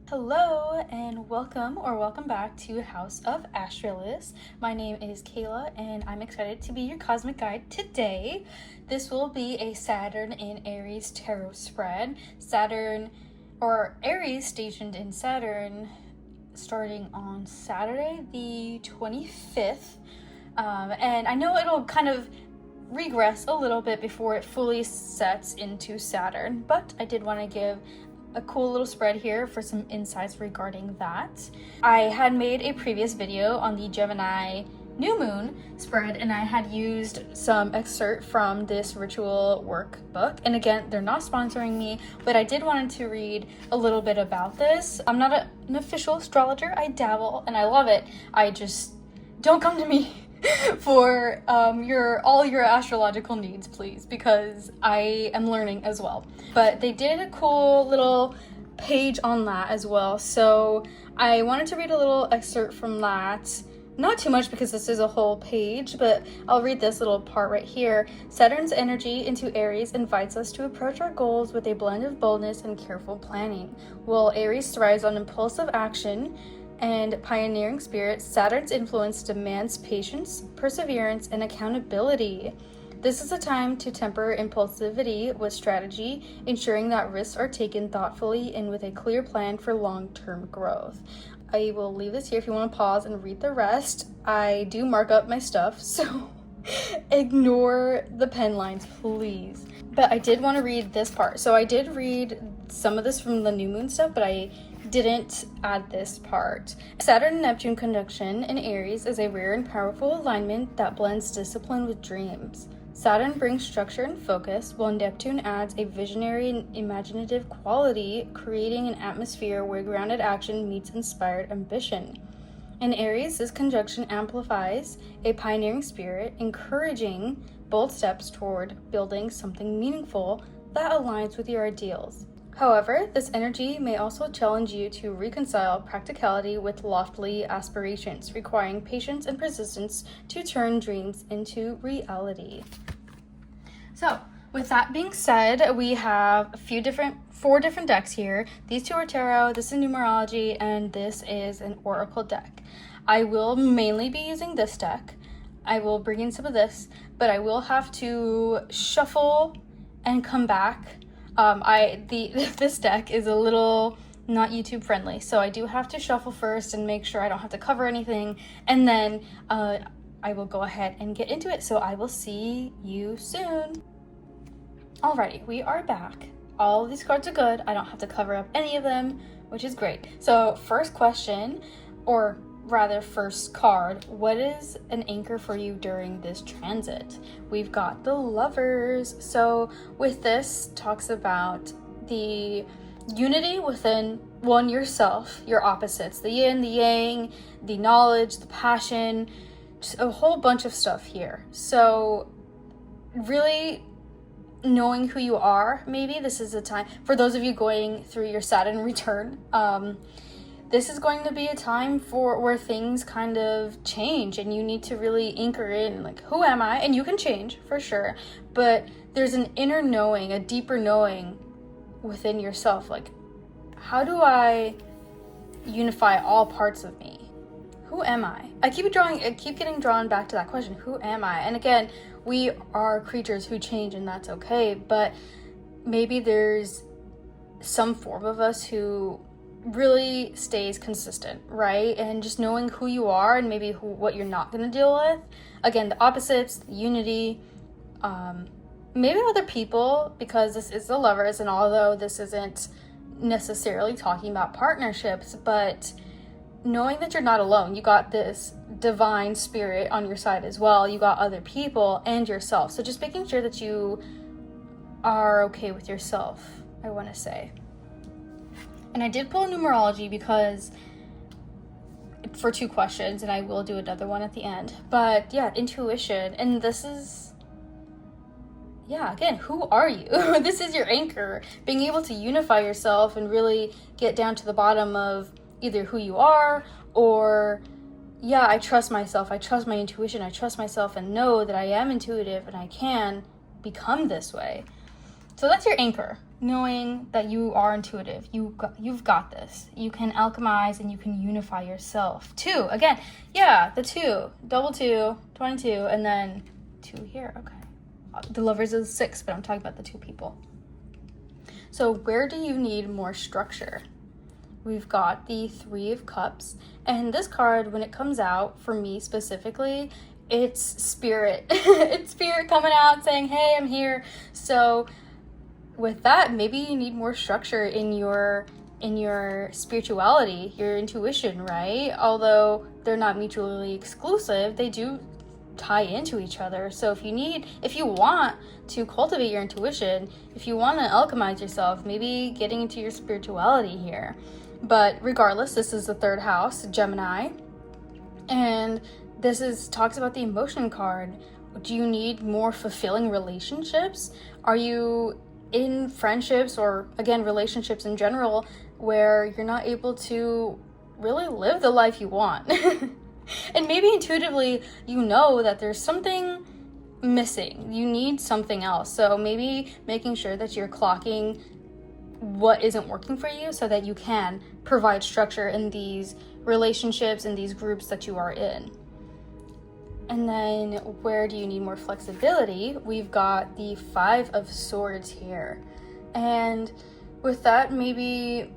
Hello and welcome back to House of Astralis. My name is Kayla and I'm excited to be your cosmic guide today. This will be a Saturn in Aries tarot spread. Aries stationed in Saturn starting on Saturday the 25th. And I know it'll kind of regress a little bit before it fully sets into Saturn, but I did want to give a cool little spread here for some insights regarding that. I had made a previous video on the Gemini new moon spread and I had used some excerpt from this ritual workbook, and again, they're not sponsoring me, but I did want to read a little bit about this. I'm not an official astrologer. I dabble and I love it. I just don't come to me for all your astrological needs, please, because I am learning as well. But they did a cool little page on that as well, so I wanted to read a little excerpt from that. Not too much because this is a whole page, but I'll read this little part right here. Saturn's energy into Aries invites us to approach our goals with a blend of boldness and careful planning. While Aries thrives on impulsive action and pioneering spirit, Saturn's influence demands patience, perseverance, and accountability. This is a time to temper impulsivity with strategy, ensuring that risks are taken thoughtfully and with a clear plan for long-term growth. I will leave this here if you want to pause and read the rest. I do mark up my stuff, so ignore the pen lines, please. But I did want to read this part. So I did read some of this from the new moon stuff, but I didn't add this part. Saturn-Neptune conjunction in Aries is a rare and powerful alignment that blends discipline with dreams. Saturn brings structure and focus, while Neptune adds a visionary and imaginative quality, creating an atmosphere where grounded action meets inspired ambition. In Aries, this conjunction amplifies a pioneering spirit, encouraging bold steps toward building something meaningful that aligns with your ideals. However, this energy may also challenge you to reconcile practicality with lofty aspirations, requiring patience and persistence to turn dreams into reality. So, with that being said, we have four different decks here. These two are tarot, this is numerology, and this is an oracle deck. I will mainly be using this deck. I will bring in some of this, but I will have to shuffle and come back. This deck is a little not YouTube friendly, so I do have to shuffle first and make sure I don't have to cover anything, and then I will go ahead and get into it. So I will see you soon. Alrighty, we are back. All of these cards are good. I don't have to cover up any of them, which is great. So first question, or rather first card, what is an anchor for you during this transit? We've got the Lovers. So with this, talks about the unity within yourself, your opposites, the yin, the yang, the knowledge, the passion, just a whole bunch of stuff here. So really knowing who you are. Maybe this is a time for those of you going through your Saturn return. This is going to be a time where things kind of change and you need to really anchor in, like, who am I? And you can change for sure, but there's an inner knowing, a deeper knowing within yourself. Like, how do I unify all parts of me? Who am I? I keep getting drawn back to that question. Who am I? And again, we are creatures who change, and that's okay, but maybe there's some form of us who really stays consistent, right? And just knowing who you are and maybe what you're not going to deal with. Again, the opposites, the unity, maybe other people, because this is the Lovers, and although this isn't necessarily talking about partnerships, but knowing that you're not alone. You got this divine spirit on your side as well. You got other people and yourself. So just making sure that you are okay with yourself, I want to say. And I did pull numerology because for two questions, and I will do another one at the end. But yeah, intuition. And this is, yeah, again, who are you? This is your anchor. Being able to unify yourself and really get down to the bottom of either who you are or, yeah, I trust myself. I trust my intuition. I trust myself and know that I am intuitive and I can become this way. So that's your anchor. knowing that you are intuitive. You've got this. You can alchemize and you can unify yourself. 2, again, yeah, the 2, double 2, 22, and then 2 here. Okay. The Lovers is 6, but I'm talking about the 2 people. So where do you need more structure? We've got the 3 of Cups, and this card, when it comes out, for me specifically, it's spirit. It's spirit coming out saying, hey, I'm here. So with that, maybe you need more structure in your spirituality, your intuition, right? Although they're not mutually exclusive, they do tie into each other. So if you want to cultivate your intuition, if you want to alchemize yourself, maybe getting into your spirituality here. But regardless, this is the 3rd house, Gemini, and this talks about the emotion card. Do you need more fulfilling relationships? Are you in friendships, or again, relationships in general, where you're not able to really live the life you want? And maybe intuitively, you know that there's something missing. You need something else. So maybe making sure that you're clocking what isn't working for you so that you can provide structure in these relationships and these groups that you are in. And then where do you need more flexibility? We've got the 5 of Swords here. And with that, maybe,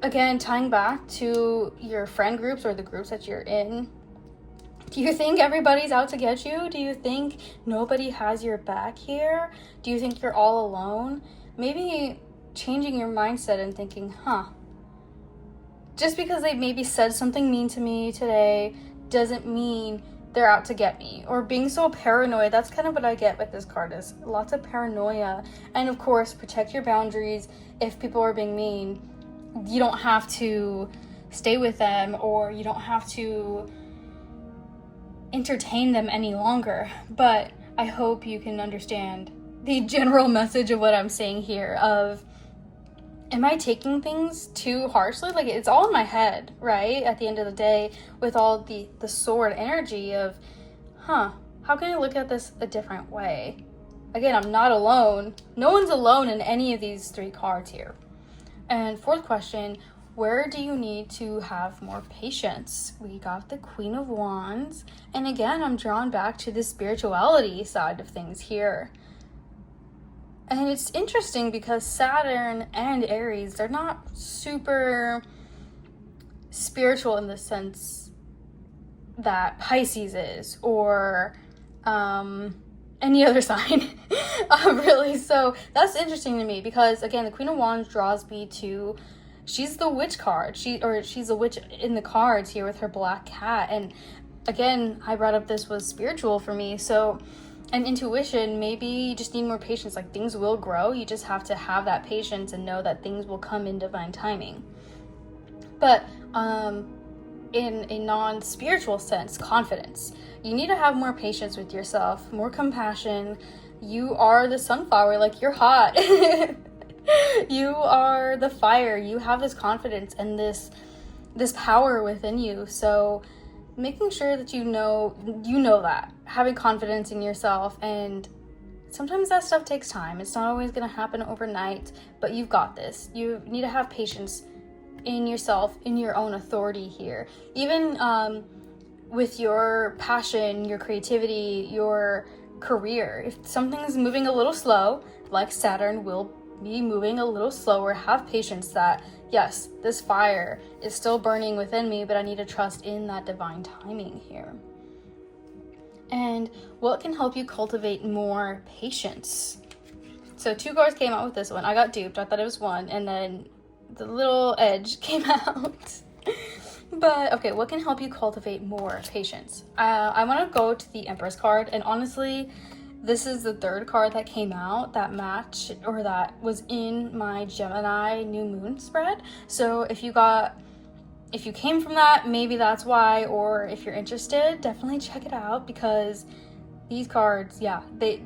again, tying back to your friend groups or the groups that you're in, do you think everybody's out to get you? Do you think nobody has your back here? Do you think you're all alone? Maybe changing your mindset and thinking, just because they maybe said something mean to me today doesn't mean they're out to get me. Or being so paranoid. That's kind of what I get with this card, is lots of paranoia. And of course, protect your boundaries. If people are being mean, you don't have to stay with them, or you don't have to entertain them any longer. But I hope you can understand the general message of what I'm saying here of, am I taking things too harshly? Like, it's all in my head, right? At the end of the day, with all the sword energy of, how can I look at this a different way? Again, I'm not alone. No one's alone in any of these 3 cards here. And 4th question, where do you need to have more patience? We got the Queen of Wands. And again, I'm drawn back to the spirituality side of things here. And it's interesting because Saturn and Aries, they're not super spiritual in the sense that Pisces is, or any other sign, really. So that's interesting to me because, again, the Queen of Wands draws me to, she's the witch card. She's a witch in the cards here with her black cat. And again, I brought up this was spiritual for me. So, and intuition, maybe you just need more patience. Like, things will grow. You just have to have that patience and know that things will come in divine timing. But in a non-spiritual sense, confidence. You need to have more patience with yourself, more compassion. You are the sunflower, like, you're hot. You are the fire. You have this confidence and this power within you. So making sure that you know that, having confidence in yourself, and sometimes that stuff takes time. It's not always going to happen overnight, but you've got this. You need to have patience in yourself, in your own authority here. Even with your passion, your creativity, your career. If something's moving a little slow, like Saturn will be moving a little slower, have patience that, yes, this fire is still burning within me, but I need to trust in that divine timing here. And what can help you cultivate more patience? So 2 cards came out with this one. I got duped. I thought it was 1, and then the little edge came out. But okay, what can help you cultivate more patience? I want to go to the Empress card, and honestly, this is the 3rd card that came out that matched, or that was in my Gemini new moon spread. So if you came from that, maybe that's why, or if you're interested, definitely check it out, because these cards, yeah, they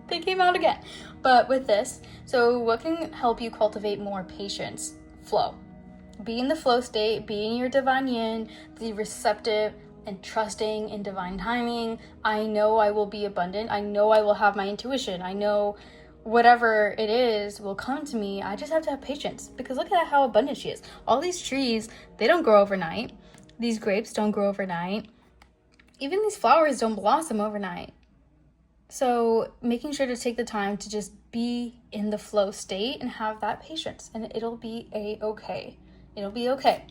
they came out again. But with this, so what can help you cultivate more patience? Flow. Be in the flow state, be in your divine yin, the receptive and trusting in divine timing. I know I will be abundant. I know I will have my intuition. I know whatever it is will come to me. I just have to have patience, because look at how abundant she is. All these trees, they don't grow overnight. These grapes don't grow overnight. Even these flowers don't blossom overnight. So making sure to take the time to just be in the flow state and have that patience, and it'll be a-okay. It'll be okay.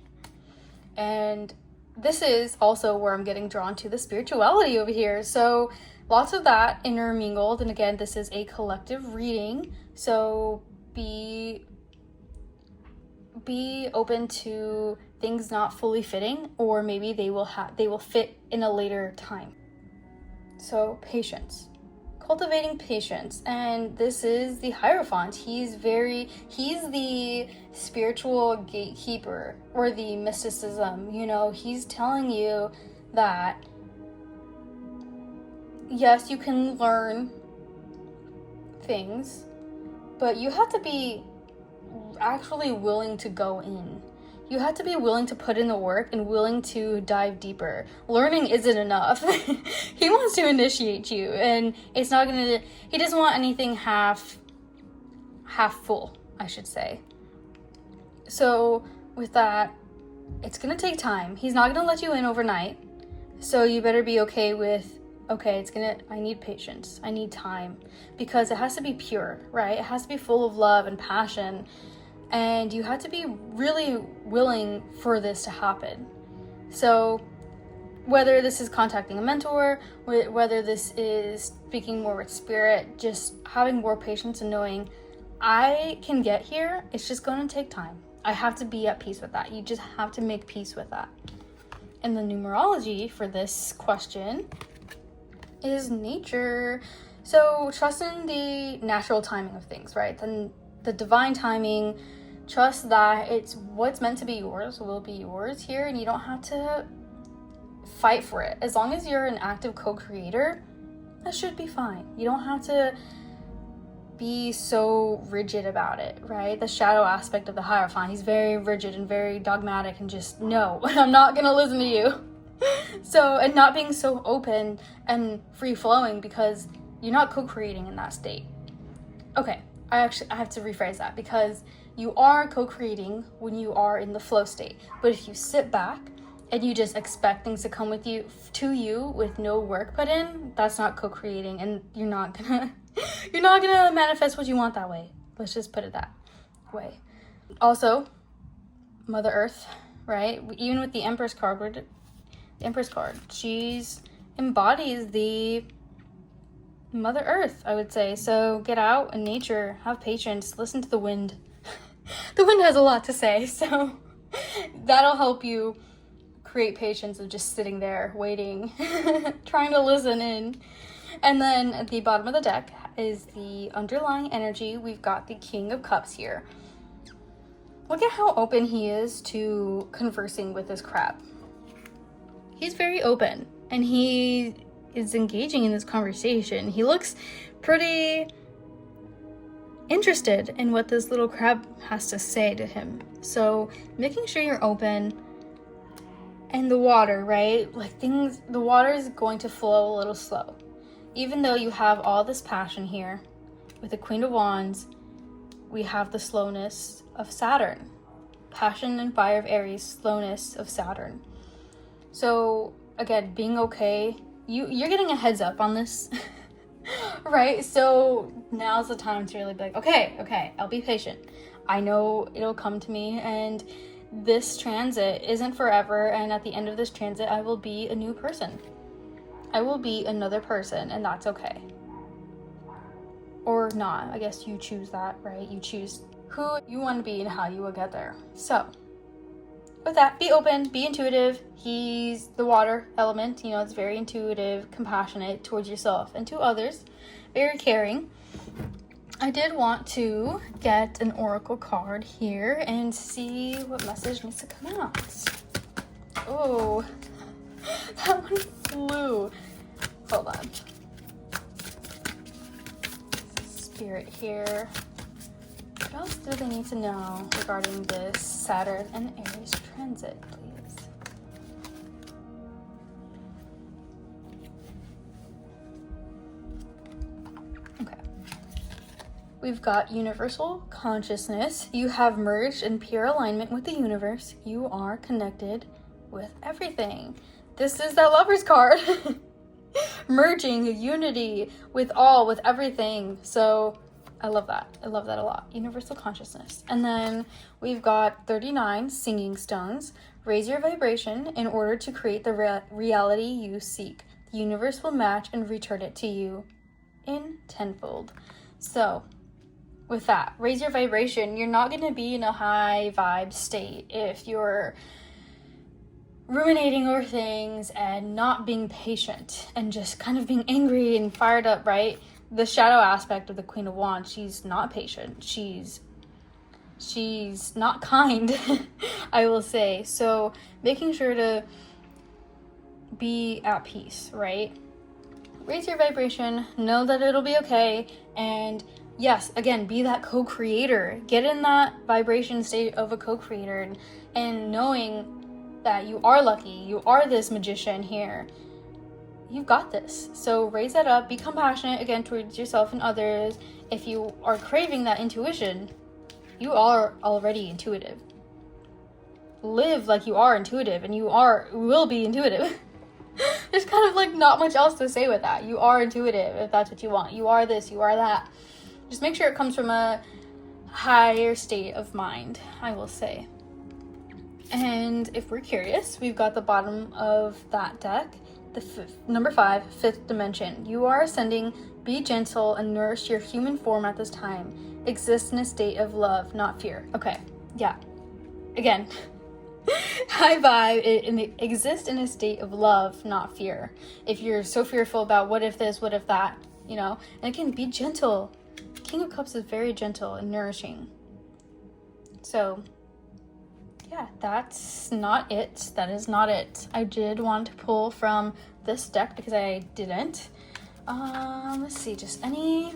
And this is also where I'm getting drawn to the spirituality over here. So lots of that intermingled. And again, this is a collective reading. So be open to things not fully fitting, or maybe they will fit in a later time. So patience. Cultivating patience. And this is the Hierophant. He's the spiritual gatekeeper, or the mysticism. He's telling you that yes, you can learn things, but you have to be actually willing to go in. You have to be willing to put in the work and willing to dive deeper. Learning isn't enough. He wants to initiate you, and he doesn't want anything half full, I should say. So with that, it's gonna take time. He's not gonna let you in overnight. So you better be okay with, I need patience. I need time, because it has to be pure, right? It has to be full of love and passion. And you have to be really willing for this to happen. So whether this is contacting a mentor, whether this is speaking more with spirit, just having more patience and knowing I can get here, it's just going to take time. I have to be at peace with that. You just have to make peace with that. And the numerology for this question is nature. So trust in the natural timing of things, right? And the divine timing. Trust that it's what's meant to be yours will be yours here, and you don't have to fight for it. As long as you're an active co-creator, that should be fine. You don't have to be so rigid about it, right? The shadow aspect of the Hierophant, he's very rigid and very dogmatic and just, no, I'm not gonna listen to you. So, and not being so open and free-flowing, because you're not co-creating in that state. Okay, I have to rephrase that, because you are co-creating when you are in the flow state. But if you sit back and you just expect things to come to you with no work put in, that's not co-creating, and you're not gonna manifest what you want that way. Let's just put it that way. Also, Mother Earth, right? Even with the Empress card, she embodies the Mother Earth, I would say. So get out in nature, have patience, listen to the wind. The wind has a lot to say, so that'll help you create patience of just sitting there, waiting, trying to listen in. And then at the bottom of the deck is the underlying energy. We've got the King of Cups here. Look at how open he is to conversing with this crab. He's very open, and he is engaging in this conversation. He looks pretty interested in what this little crab has to say to him. So making sure you're open. And the water, right? The water is going to flow a little slow. Even though you have all this passion here with the Queen of Wands, we have the slowness of Saturn. Passion and fire of Aries, slowness of Saturn. So again, being okay, you're getting a heads up on this. Right? So now's the time to really be like, okay, I'll be patient. I know it'll come to me, and this transit isn't forever, and at the end of this transit, I will be a new person. I will be another person, and that's okay. Or not. I guess you choose that, right? You choose who you want to be and how you will get there. So with that, be open, be intuitive. He's the water element, it's very intuitive, compassionate towards yourself and to others, very caring. I did want to get an oracle card here and see what message needs to come out. Oh, that one flew. Hold on. Spirit here. What else do they need to know regarding this Saturn and Aries transit, please? Okay. we've got universal consciousness. You have merged in pure alignment with the universe. You are connected with everything. This is that Lover's card. Merging, unity with all, with everything. So I love that. I love that a lot. Universal consciousness. And then we've got 39 singing stones. Raise your vibration in order to create the reality you seek. The universe will match and return it to you in tenfold. So with that, raise your vibration. You're not going to be in a high vibe state if you're ruminating over things and not being patient and just kind of being angry and fired up, right? The shadow aspect of the Queen of Wands, she's not patient. She's not kind, I will say. So making sure to be at peace, right? Raise your vibration, know that it'll be okay, and yes, again, be that co-creator. Get in that vibration state of a co-creator and knowing that you are lucky, you are this magician here. You've got this. So raise that up, be compassionate again towards yourself and others. If you are craving that intuition, you are already intuitive. Live like you are intuitive, and you will be intuitive. There's kind of like not much else to say with that. You are intuitive if that's what you want. You are this, you are that. Just make sure it comes from a higher state of mind, I will say. And if we're curious, we've got the bottom of that deck, number 5, fifth dimension. You are ascending, be gentle, and nourish your human form at this time. Exist in a state of love, not fear. Okay, yeah. Again, high vibe, exist in a state of love, not fear. If you're so fearful about what if this, what if that, you know, and again, be gentle. King of Cups is very gentle and nourishing. So yeah, that's not it. That is not it. I did want to pull from this deck because I didn't. Let's see, just any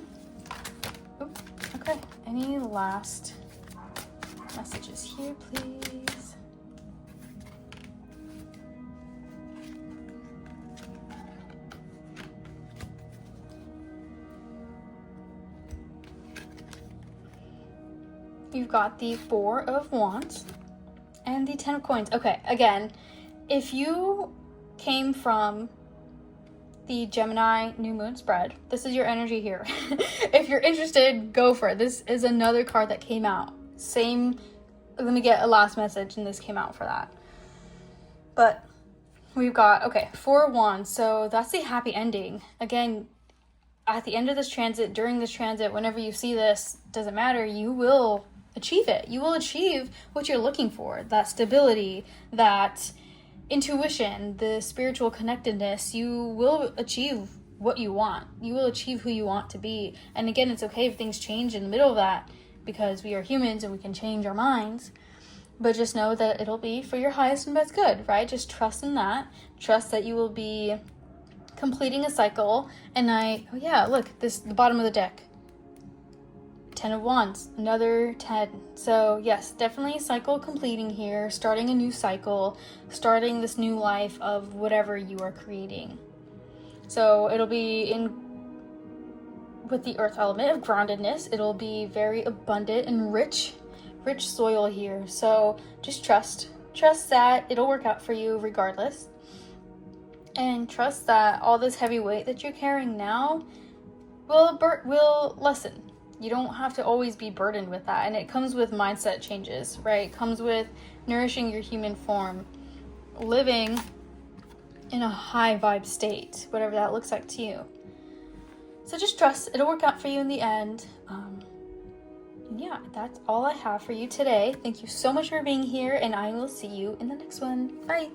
last messages here, please? You've got the 4 of Wands and the 10 of Coins. Okay, again, if you came from the Gemini new moon spread, this is your energy here. If you're interested, go for it. This is another card that came out. Same, let me get a last message, and this came out for that. But we've got, okay, 4 of Wands, so that's the happy ending. Again, at the end of this transit, during this transit, whenever you see this, doesn't matter, you will achieve it. You will achieve what you're looking for, that stability, that intuition, the spiritual connectedness. You will achieve what you want. You will achieve who you want to be. And again, it's okay if things change in the middle of that, because we are humans and we can change our minds. But just know that it'll be for your highest and best good, right? Just trust in that. Trust that you will be completing a cycle. And oh yeah, look, this the bottom of the deck. 10 of Wands, another 10. So yes, definitely cycle completing here, starting a new cycle, starting this new life of whatever you are creating. So it'll be with the earth element of groundedness, it'll be very abundant and rich soil here. So just trust that it'll work out for you regardless. And trust that all this heavy weight that you're carrying now will lessen. You don't have to always be burdened with that. And it comes with mindset changes, right? It comes with nourishing your human form, living in a high vibe state, whatever that looks like to you. So just trust, it'll work out for you in the end. Yeah, that's all I have for you today. Thank you so much for being here, and I will see you in the next one. Bye.